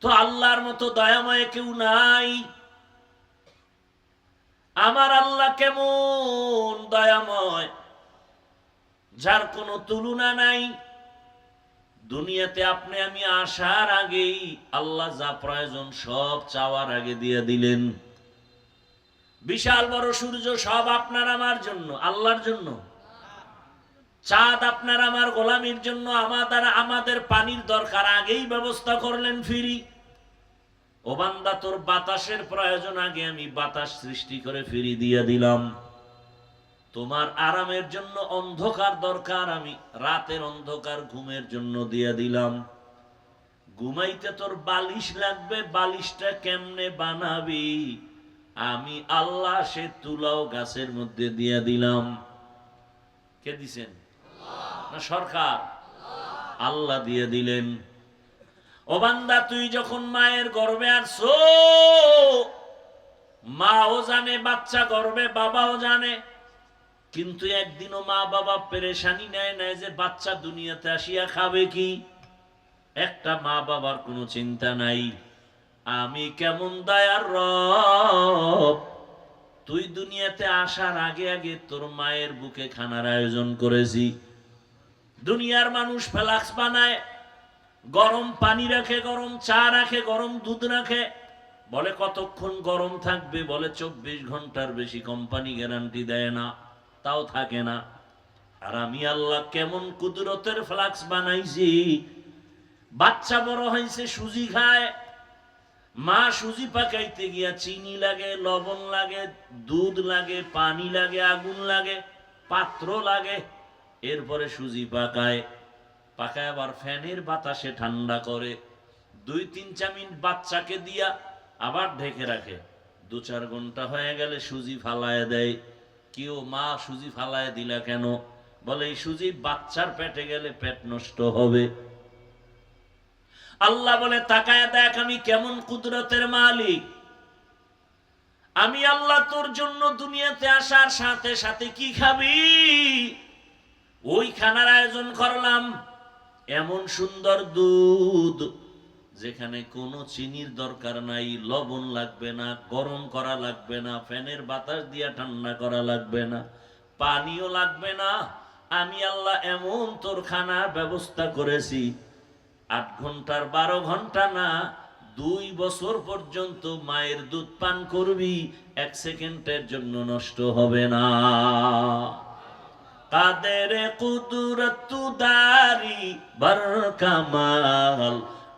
তো আল্লাহর মতো দয়াময় কেউ নাই। আমার আল্লাহ কেমন দয়াময়, যার কোনো তুলনা নাই। দুনিয়াতে আপনি আমি আসার আগেই আল্লাহ যা প্রয়োজন সব চাওয়ার আগে দিয়ে দিলেন। বিশাল বড় সূর্য সব আপনার আমার জন্য, আল্লাহর জন্য। চাঁদ আপনার আমার গোলামির জন্য। আমাদের পানির দরকার আগেই ব্যবস্থা করলেন ফ্রি। ও বান্দা, তোর বাতাসের প্রয়োজন, আগে আমি বাতাস সৃষ্টি করে ফ্রি দিয়ে দিলাম। তোমার আরামের জন্য অন্ধকার দরকার, আমি রাতের অন্ধকার ঘুমের জন্য দিয়ে দিলাম। ঘুমাইতে তোর বালিশ লাগবে, বালিশটা কেমনে বানাবি? আমি আল্লাহ সে তুলাও গাছের মধ্যে দিয়ে দিলাম। কে দিছেন? না সরকার? আল্লাহ দিয়ে দিলেন। ও বান্দা, তুই যখন মায়ের গর্ভে আসছো, মাও জানে বাচ্চা গর্ভে, বাবাও জানে। কিন্তু একদিনও মা বাবা পেরেশানি নেয় নাই যে বাচ্চা দুনিয়াতে আসিয়া খাবে কি। একটা মা বাবার কোনো চিন্তা নাই। আমি কেমন দয়ার রব, তুই দুনিয়াতে আসার আগে আগে তোর মায়ের বুকে খানার আয়োজন করেছি। দুনিয়ার মানুষ ফ্লাক্স বানায়, গরম পানি রাখে, গরম চা রাখে, গরম দুধ রাখে, বলে কতক্ষণ গরম থাকবে, বলে 24 ঘন্টার বেশি কোম্পানি গ্যারান্টি দেয় না, তাও থাকে না। আর আমি আল্লাহ কেমন কুদরতের ফ্লাক্স বানাইছি। বাচ্চা বড় হয়েছে, সুজি খায়। মা সুজি পাকাইতে গিয়া চিনি লাগে, লবণ লাগে, দুধ লাগে, পানি লাগে, আগুন লাগে, পাত্র লাগে। এরপরে সুজি পাকায়, পাকায় আবার ফ্যানের বাতাসে ঠান্ডা করে। 2-3 মিনিট বাচ্চাকে দিয়া আবার ঢেকে রাখে। 2-4 ঘন্টা হয়ে গেলে সুজি ফালায় দেয়। কেউ, মা সুজি ফালায় দিলা কেন? বলে এই সুজি বাচ্চার পেটে গেলে পেট নষ্ট হবে। আল্লাহ বলে তাকায় দেখ আমি কেমন কুদরতের মালিক। আমি আল্লাহ তোর জন্য দুনিয়াতে আসার সাথে সাথে কি খাবি ওই খানার আয়োজন করলাম। এমন সুন্দর দুধ যেখানে কোনো চিনির দরকার নাই, লবণ লাগবে না, গরম করা লাগবে না, ফ্যানের বাতাস দিয়া ঠান্ডা করা লাগবে না, পানিও লাগবে না। আমি আল্লাহ এমন তোর খানার ব্যবস্থা করেছি, 8 ঘন্টার 12 ঘন্টা না, 2 বছর পর্যন্ত মায়ের দুধ পান করবি, 1 সেকেন্ডের জন্য নষ্ট হবে না। কাদের কুদরত দারি বর কামাল,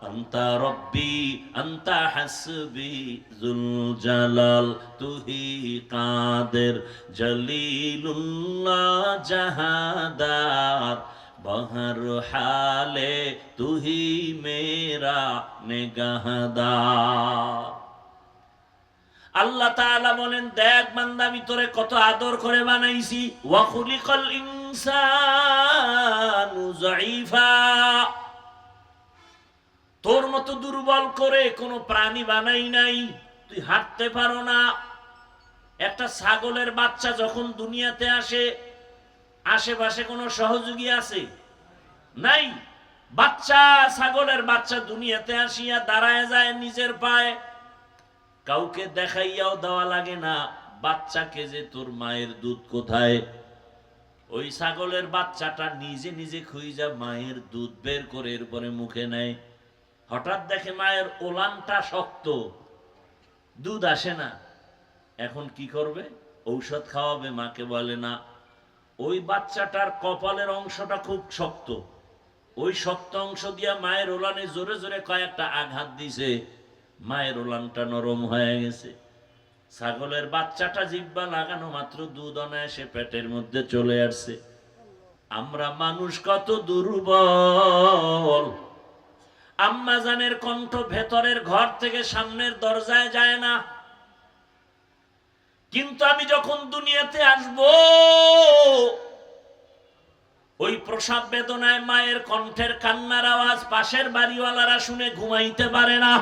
আন্তা রব্বি আন্তা হাসবি জুল জালাল, তুহি কাদের জলিলুল্লাহ জাহাদার, বহর হালে তুহি মেরা নেগাহদার। আল্লাহ তাআলা বলেন, দেখ বান্দা আমি তোরে কত আদর করে বানাইছি। ওয়া খুলিকাল ইনসানু যায়ীফা, তোর মতো দুর্বল করে কোনো প্রাণী বানাই নাই, তুই হাঁটতে পারো না। একটা ছাগলের বাচ্চা যখন দুনিয়াতে আসে, আশেপাশে কোনো সহযোগী আছে? নাই। বাচ্চা, ছাগলের বাচ্চা দুনিয়াতে আসিয়া দাঁড়ায় যায় নিজের পায়ে, কাউকে দেখাইয়াও দেওয়া লাগে না বাচ্চাকে যে তোর মায়ের দুধ কোথায়। ওই ছাগলের বাচ্চাটা নিজে নিজে খুঁজা মায়ের দুধ বের করে এরপরে মুখে নেয়। হঠাৎ দেখে মায়ের ওলানটা শক্ত, দুধ আসে না। এখন কি করবে? ঔষধ খাওয়াবে। মাকে বলে না, ওই বাচ্চাটার কপালের অংশটা খুব শক্ত, ওই শক্ত অংশ দিয়া মায়ের ওলানে জোরে জোরে কয়েকটা আঘাত দিছে, মায়ের ওলানটা নরম হয়ে গেছে। ছাগলের বাচ্চাটা জিহ্বা লাগানো মাত্র দুধ অনায়াসে পেটের মধ্যে চলে আসছে। আমরা মানুষ কত দুর্বল। আম্মা জানের কণ্ঠ ভেতরের ঘর থেকে সামনের দরজায় যায় না। কিন্তু আমি যখন দুনিয়াতে আসব, ওই প্রসব বেদনায় মায়ের কণ্ঠের কান্নার আওয়াজ পাশের বাড়িওয়ালারা শুনে ঘুমাইতে পারে না।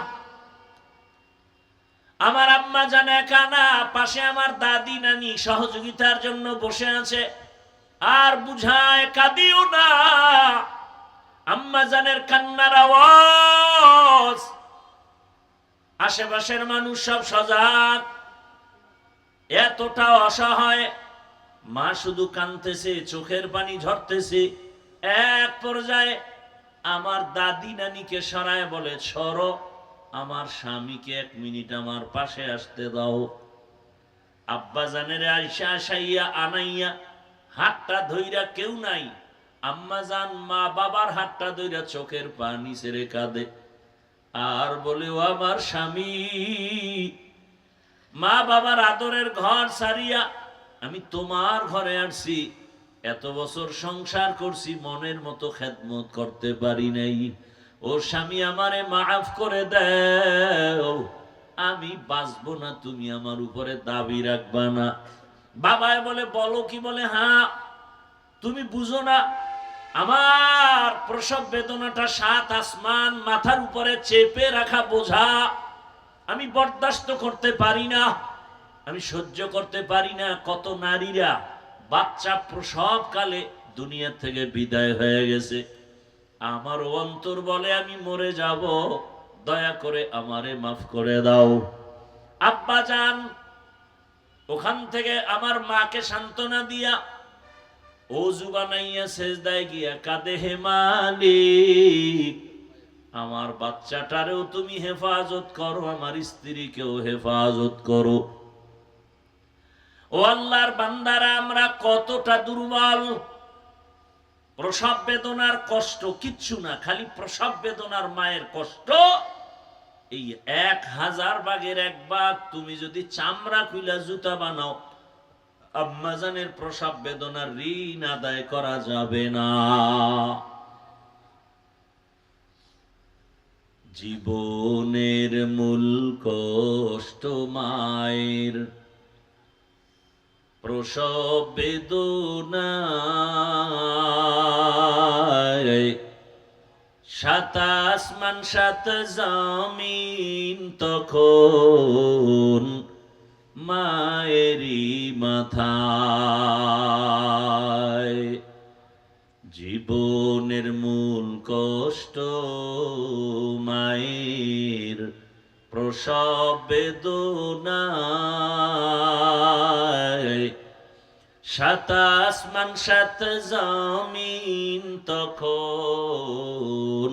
আমার আম্মা জান একা না, পাশে আমার দাদি নানি সহযোগিতার জন্য বসে আছে, আর বুঝায় কাঁদিও না। আম্মা জানের কান্নার আওয়াজ আশেপাশের মানুষ সব সজাগ, এতটা অসহায়। মা শুধু কাঁদতেছে, চোখের পানি ঝরতেছে। এক পর্যায়ে আমার দাদি নানিকে সরায় বলে, সরো, আমার স্বামীকে 1 মিনিট আমার পাশে আসতে দাও। আব্বা জানের আইসা আসাইয়া আনাইয়া হাতটা ধইরা, কেউ নাই, আম্মা জান মা বাবার হাতটা ধইরা চোখের পানি ছেড়ে কাঁদে আর বলে, ও আমার স্বামী, মা বাবার আদরের ঘর ছাড়িয়া আমি তোমার ঘরে আসছি। এত বছর সংসার করছি, মনের মতো খেদমত করতে পারি নাই। ও স্বামী, আমারে মাফ করে দাও, আমি বাঁচবো না, তুমি আমার উপরে দাবি রাখবা না। বাবায় বলে, বলো কি? বলে, হ্যাঁ, তুমি বুঝো না, আমার প্রসব বেদনাটা 7 আসমান মাথার উপরে চেপে রাখা বোঝা, আমি বরদাস্ত করতে পারি না, আমি সহ্য করতে পারি না। কত নারীরা বাচ্চা প্রসবকালে দুনিয়া থেকে বিদায় হয়ে গেছে, আমার অন্তর বলে আমি মরে যাব, দয়া করে আমারে মাফ করে দাও। আব্বা জান ওখান থেকে আমার মাকে সান্ত্বনা দিয়া ওযু বানাইয়া সেজদায় গিয়া কাঁদে, হে মালিক, আমার বাচ্চাটারেও তুমি হেফাজত করো, আমার স্ত্রীকেও হেফাজত করো। ও আল্লাহর বান্দারা, আমরা কতটা দুর্বল। প্রসব বেদনার কষ্ট কিচ্ছু না, খালি প্রসব বেদনার মায়ের কষ্ট এই 1000 ভাগের 1 ভাগ। তুমি যদি চামড়া খুইলা জুতা বানাও, আম্মাজানের প্রসব বেদনার ঋণ আদায় করা যাবে না। জীবনের মূল কষ্ট মায়ের প্রসব বেদনা, 7 আসমান 7 জমিন তখন মায়েরই মাথায়। জীবনের মূল কষ্ট মায়ের প্রসব বেদনা, 7 আসমান 7 জমিন তখন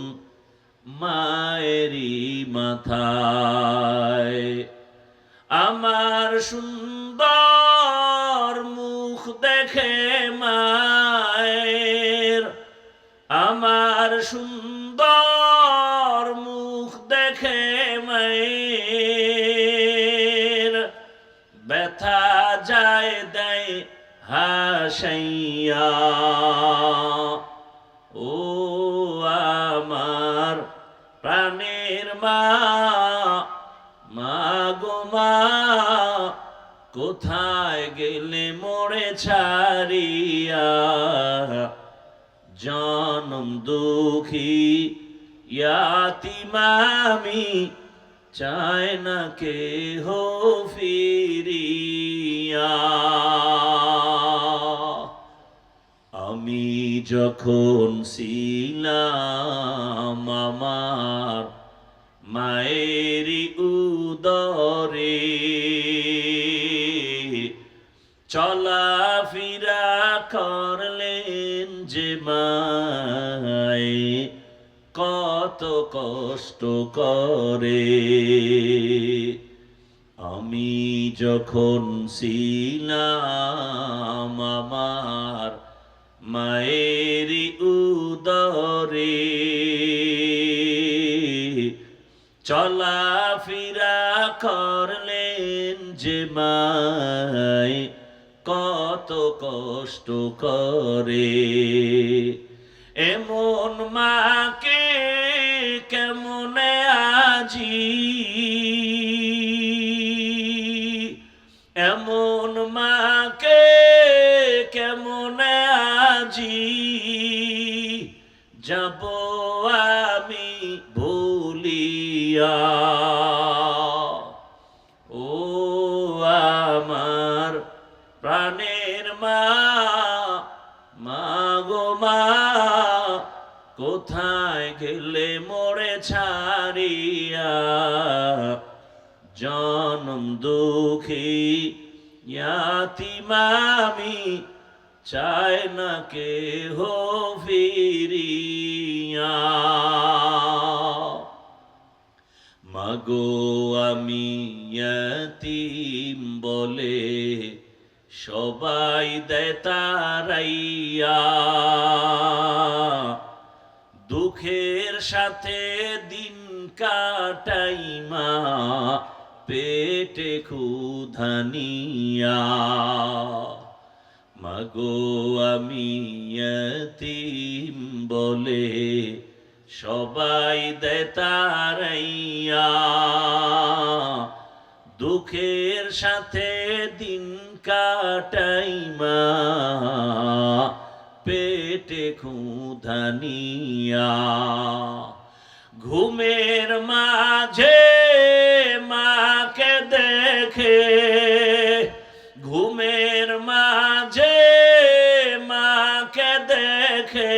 মায়েরই মাথায়। আমার সুন্দর মুখ দেখে মায়ের, আমার সুন্দর মুখ দেখে মায়ের, ব্যথা যায় দেয় হাসাইয়া। ও আমার প্রাণের মা, মা গো মা, কোথায় গেলে মোরে ছাড়িয়া, জনম দুঃখী ইয়াতীম আমি, চায় না কেহ ফিরিয়া। আমি যখন ছিলাম আমার মায়েরই উদরে, চলাফেরা করলেন যে মায়ে, কত কষ্ট করে। আমি যখন ছিলাম আমার মায়েরই উদরে, চলাফেরা করলেন যে মায়ে, কত কষ্ট করে। এমন মাকে কেমনে আজি, এমন মাকে কেমনে আজি, যাব আমি ভুলিয়া। ও আমার প্রাণের মা, মা গো মা, কোথায় গেলে মোরে ছাড়িয়া। জনম দুঃখী ইয়াতীম আমি, চায় না কেহ ফিরিয়া। মাগো আমি ইয়াতীম বলে সবাই দেয় তাড়াইয়া, দুঃখের সাথে দিন কাটাই মা পেটে ক্ষুধা নিয়া। মাগো আমি ইয়াতীম বলে সবাই দেয় তাড়াইয়া, দুঃখের সাথে দিন কাটাই মা পেটে ক্ষুধা নিয়া। ঘুমের মাঝে মাকে দেখে, ঘুমের মাঝে মাকে দেখে,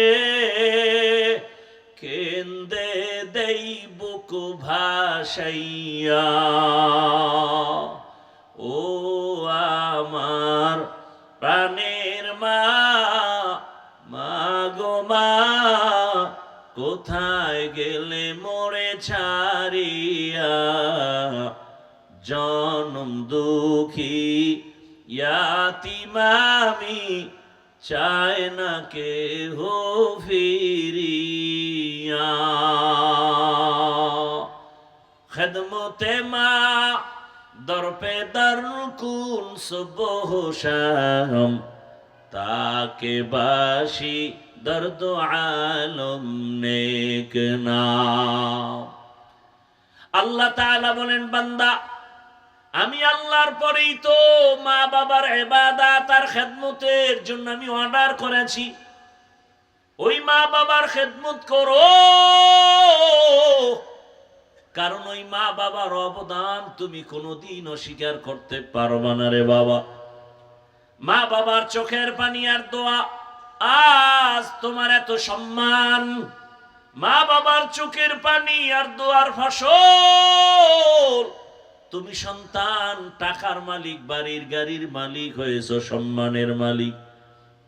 কেন্দে দেই বুক ভাসাইয়া। ও আমার প্রাণের মা, মাগো মা, কোথায় গেলে মোরে ছাড়িয়া। জনম দুঃখী ইয়াতীম আমি, চায় না কেহ ফিরিয়া। খেদমতে মা দরপে দর কুন সুবহ শাম, তাকে বাসি দর্দ আলম নেক নাম। আল্লাহ তাআলা বলেন, বান্দা আমি আল্লাহর পরেই তো মা বাবার ইবাদত আর খেদমতের জন্য আমি অর্ডার করেছি। ওই মা বাবার খেদমত করো, কারণ ওই মা বাবার অবদান তুমি কোনোদিন অস্বীকার করতে পারবা না রে বাবা। মা বাবার চোখের পানি আর দোয়া আজ তোমার এত সম্মান। মা বাবার চোখের পানি আর দোয়ার ফসল তুমি সন্তান টাকার মালিক, বাড়ির গাড়ির মালিক হয়েছো, সম্মানের মালিক।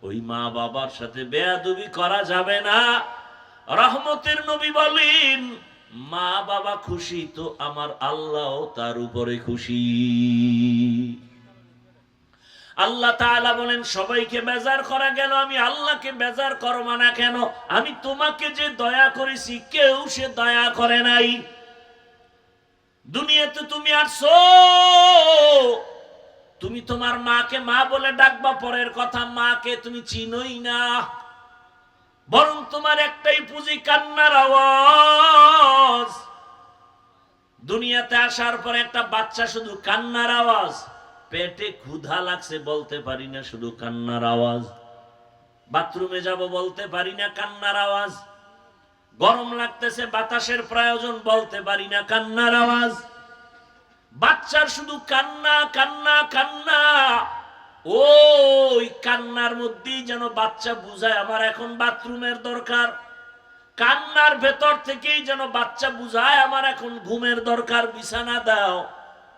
ওই মা বাবার সাথে বেয়াদবি করা যাবে না। রহমতের নবী বলেন, মা বাবা খুশি তো আমার আল্লাহ তার উপরে খুশি। আল্লাহ তাআলা বলেন, সবাইকে বেজার করা গেল, আমি আল্লাহকে বেজার করব না কেন? আমি তোমাকে যে দয়া করেছি কেউ সে দয়া করে নাই। দুনিয়াতে তুমি আসছো, তুমি তোমার মাকে মা বলে ডাকবা, পরের কথা মাকে তুমি চিনোই না। বরং তোমার একটাই পুঁজি, কান্নার আওয়াজ। দুনিয়াতে আসার পর একটা বাচ্চা শুধু কান্নার আওয়াজ, পেটে ক্ষুধা লাগছে বলতে পারি না, শুধু কান্নার আওয়াজ। বাথরুমে যাব বলতে পারি না, কান্নার আওয়াজ। গরম লাগতেছে বাতাসের প্রয়োজন বলতে পারি না, কান্নার আওয়াজ। বাচ্চার শুধু কান্না কান্না কান্না। ওই কান্নার মধ্যেই যেন বাচ্চা বুঝায় আমার এখন বাথরুমের দরকার। কান্নার ভেতর থেকেই যেন বাচ্চা বুঝায় আমার এখন ঘুমের দরকার, বিছানা দাও।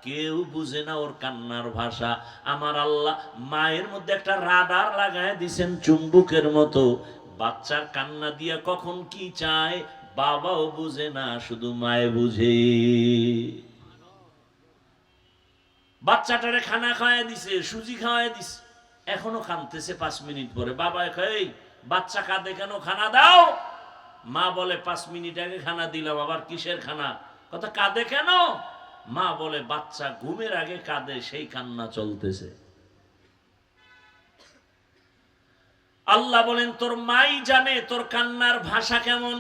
কেউ বুঝে না ওর কান্নার ভাষা। আমার আল্লাহ মায়ের মধ্যে একটা রাডার লাগায় দিছেন চুম্বকের মতো। বাচ্চার কান্না দিয়া কখন কি চায় বাবাও বুঝে না, শুধু মায়ে বুঝে। বাচ্চাটারে খানা খাওয়াই দিছে, সুজি খাওয়াই দিছে, এখনো কাঁদতেছে। 5 মিনিট পরে বাবা কয়, বাচ্চা কাঁদে কেন, খানা দাও। মা বলে, 5 মিনিট আগে খানা দিলাম, আবার কিসের খানা? কথা, কাঁদে কেন? মা বলে, বাচ্চা ঘুমের আগে কাঁদে, সেই কান্না চলতেছে। আল্লাহ বলেন, তোর মাই জানে তোর কান্নার ভাষা কেমন,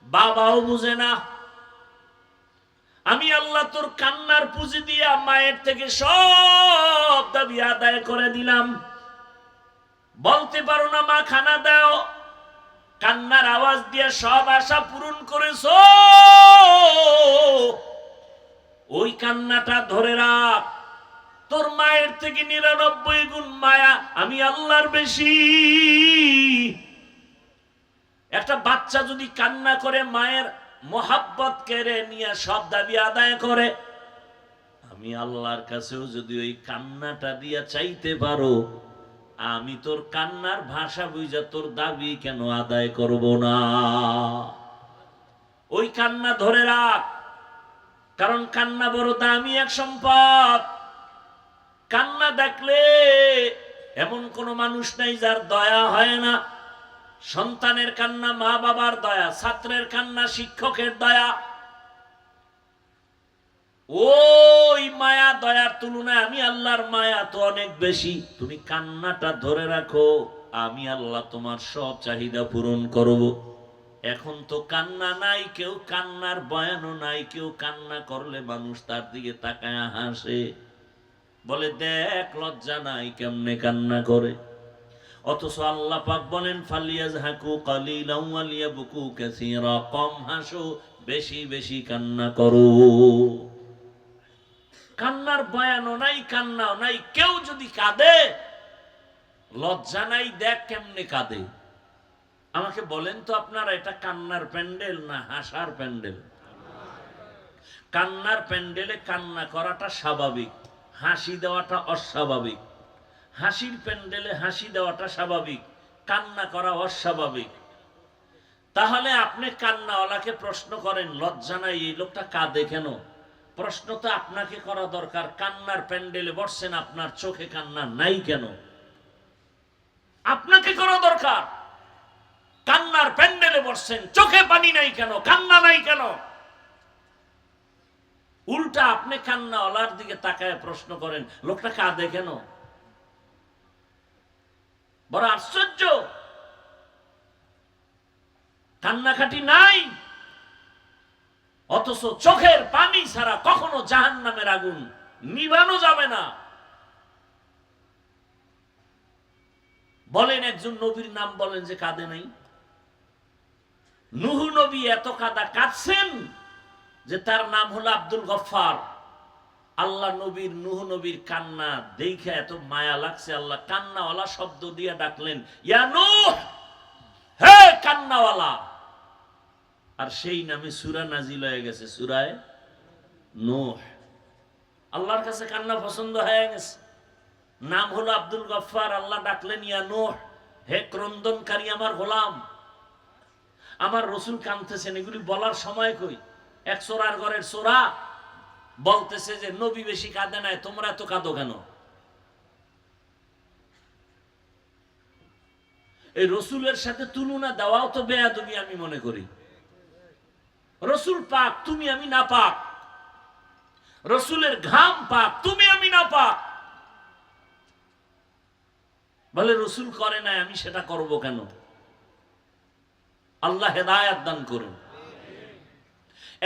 বাবাও বুঝে না। আমি আল্লাহ তোর কান্নার পুঁজি দিয়া মায়ের থেকে সব দাবি আদায় করে দিলাম। বলতে পারো না মা খানা দাও, কান্নার আওয়াজ দিয়ে সব আশা পূরণ করেছো। ওই কান্নাটা ধরে রাখ। তোর মায়ের থেকে 99 গুণ মায়া আমি আল্লাহর বেশি। একটা বাচ্চা যদি কান্না করে মায়ের মোহাব্বত কেড়ে নিয়ে সব দাবি আদায় করে, আমি আল্লাহর কাছেও যদি ওই কান্নাটা দিয়া চাইতে পারো, আমি তোর কান্নার ভাষা বুঝা তোর দাবি কেন আদায় করব না? ওই কান্না ধরে রাখ, কারণ কান্না বড় দামি এক সম্পদ। কান্না দেখলে এমন কোন মানুষ নাই যার দয়া হয় না। সন্তানের কান্না মা বাবার দয়া, ছাত্রের কান্না শিক্ষকের দয়া। ওই মায়া দয়ার তুলনায় আমি আল্লাহর মায়া তো অনেক বেশি। তুমি কান্নাটা ধরে রাখো, আমি আল্লাহ তোমার সব চাহিদা পূরণ করব। এখন তো কান্না নাই, কেউ কান্নার বয়ানও নাই। কেউ কান্না করলে মানুষ তার দিকে তাকায় হাসে, বলে দেখ লজ্জা নাই কেমনে কান্না করে। অথচ আল্লাহ পাক বলেন ফালিয়াজহাকু কালিলান ওয়া লিয়াবকু কাসীরা, কম হাসো বেশি বেশি কান্না করো। কান্নার বয়ানও নাই, কান্নাও নাই। কেউ যদি কাঁদে লজ্জা নাই, দেখ কেমনে কাঁদে। আমাকে বলেন তো আপনারা, এটা কান্নার প্যান্ডেল না হাসার প্যান্ডেল? কান্নার প্যান্ডেলে কান্না করাটা স্বাভাবিক, হাসি দেওয়াটা অস্বাভাবিক। হাসির প্যান্ডেলে হাসি দেওয়াটা স্বাভাবিক, কান্না করা অস্বাভাবিক। তাহলে আপনি কান্নাওয়ালাকে প্রশ্ন করেন লজ্জা নাই, এই লোকটা কাঁদে কেন? প্রশ্ন তো আপনাকে করা দরকার, কান্নার প্যান্ডেলে বসছেন, আপনার চোখে কান্না নাই কেন? আপনাকে করা দরকার, কান্নার প্যান্ডেলে বসছেন, চোখে পানি নাই কেন, কান্না নাই কেন? উল্টা আপনি কান্নাওয়ালার দিকে তাকায় প্রশ্ন করেন লোকটা কাঁদে কেন? বড় আশ্চর্য। কান্নাকাটি নাই, অথচ চোখের পানি ছাড়া কখনো জাহান্নামের আগুন নিভানো যাবে না। বলেন একজন নবীর নাম বলেন যে কাঁদে নাই। নূহ নবী এত কাঁদছেন যে তার নাম হলো আব্দুল গফফার। আল্লাহ নবীর নূহ নবীর কান্না দেখে এত মায়া লাগছে, আল্লাহ কান্নাওয়ালা শব্দ দিয়ে ডাকলেন, ইয়া নূহ, হে কান্নাওয়ালা। আর সেই নামে সূরা নাজিল হয়ে গেছে, সূরায়ে নূহ। আল্লাহর কাছে কান্না পছন্দ হয়ে গেছে, নাম হলো আব্দুল গফফার। আল্লাহ ডাকলেন ইয়া নূহ, হে ক্রন্দনকারী আমার গোলাম। আমার রসুল কাঁদতেছেন, এগুলি বলার সময় কই? এক চোরার ঘরের চোরা বলতেছে যে নবী বেশি কাঁদে নাই, তোমরা এত কাঁদো কেন? এই রসুলের সাথে তুলনা দেওয়াও তো বেয়াদবি আমি মনে করি। রসুল পাক, তুমি আমি না পাক। রসুলের ঘাম পাক, তুমি আমি না পাক। বলে রসুল করে নাই, আমি সেটা করব কেন? আল্লাহ হেদায়েত দান করুন।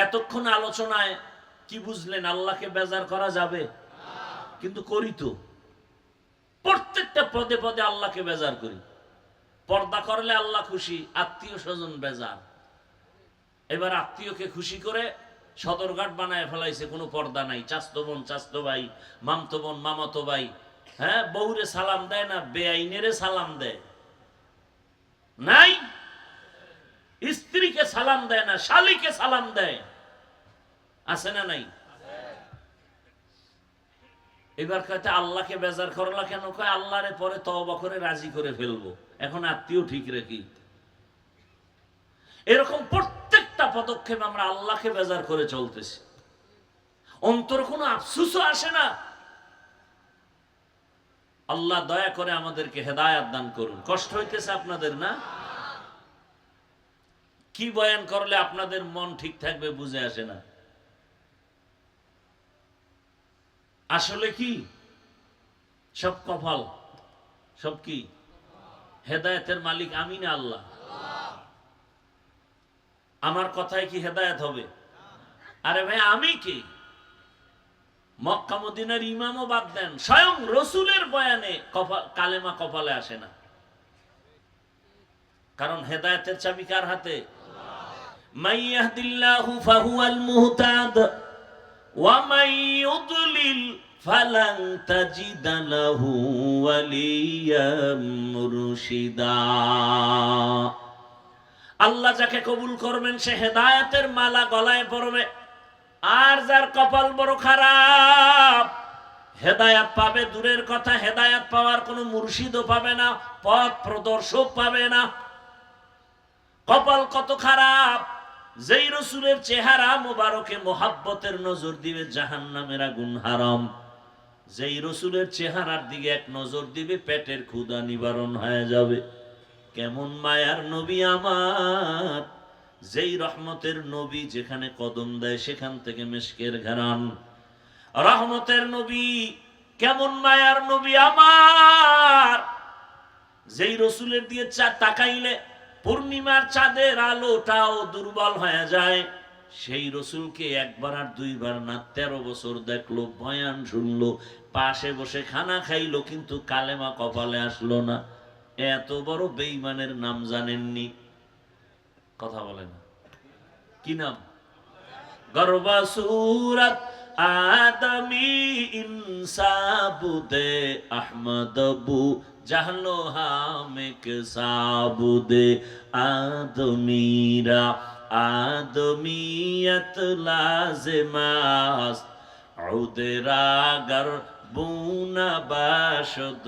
এতক্ষণ আলোচনায় কি বুঝলেন? আল্লাহকে বেজার করা যাবে? কিন্তু করি তো, প্রত্যেকটা পদে পদে আল্লাহকে বেজার করি। পর্দা করলে আল্লাহ খুশি, আত্মীয় স্বজন বেজার। এবার আত্মীয়কে খুশি করে সদরঘাট বানায় ফেলাইছে, কোনো পর্দা নাই। চাস্তো বোন চাস্তো ভাই, মামতো বোন মামাতো ভাই, হ্যাঁ, বউরে সালাম দেয় না, বেআইনেরে সালাম দেয় নাই। স্ত্রীকে সালাম দেয় না, শালীকে সালাম দেয়, আছে না নাই? এবার কয়টা আল্লাহকে বেজার করলা কেন? কয় আল্লাহরে পরে তওবা করে রাজি করে ফেলবো, এখন আত্মীয় ঠিক রেখি। এরকম প্রত্যেকটা পদক্ষেপ আমরা আল্লাহকে বেজার করে চলতেছি। অন্তর কোনো আফসোসও আসে না। আল্লাহ দয়া করে আমাদেরকে হেদায়েত দান করুন। কষ্ট হইতেছে আপনাদের না? কি বয়ান করলে আপনাদের মন ঠিক থাকবে বুঝে আসে না। আসলে কি সব কপাল, সব কি হেদায়েতের মালিক আমি না আল্লাহ? আমার কথায় কি হেদায়েত হবে? আরে ভাই আমি কি? মক্কা মদিনার ইমামও বাদ দেন, স্বয়ং রসুলের বয়ানে কালেমা কপালে আসে না। কারণ হেদায়েতের চাবি কার হাতে? মাইয়াহদিল্লাহু ফাহুয়াল মুহতাদ ওয়া মান ইউদ্লিল ফালান তাজিদা লাহু ওয়ালিয়াম মুরশিদা। আল্লাহ যাকে কবুল করবেন সে হেদায়েতের মালা গলায় পরবে, আর যার কপাল বড় খারাপ হেদায়াত পাবে দূরের কথা, হেদায়াত পাওয়ার কোনো মুর্শিদও পাবে না, পথ প্রদর্শক পাবে না। কপাল কত খারাপ, যেই রসুলের চেহারা মোবারকে মোহাব্বতের নজর দিবে জাহান্নামের আগুন হারাম, যেই রসুলের চেহারার দিকে এক নজর দিবে পেটের ক্ষুধা নিবারণ হয়ে যাবে। কেমন মায়ার নবী আমার, যেই রহমতের নবী যেখানে কদম দেয় সেখান থেকে মিশকের ঘরাণ। রহমতের নবী, কেমন মায়ার নবী আমার, যেই রসুলের দিয়ে তাকাইলে পূর্ণিমার চাঁদের আলোটাও দুর্বল হয়ে যায়। সেই রসুলকে একবার আর দুইবার না 13 বছর দেখলো, বয়ান শুনলো, পাশে বসে খানা খাইলো, কিন্তু কালেমা কপালে আসলো না। এত বড় বেঈমানের নাম জানেননি? কথা বলেন কি নাম? গর্বা সুরত আদমি ইনসাবুদে আহমদবু জাহলো হামেক সাবুদে আদমিরা আদমিয়ত লাজমাস উদরা গর বুনা বাশদ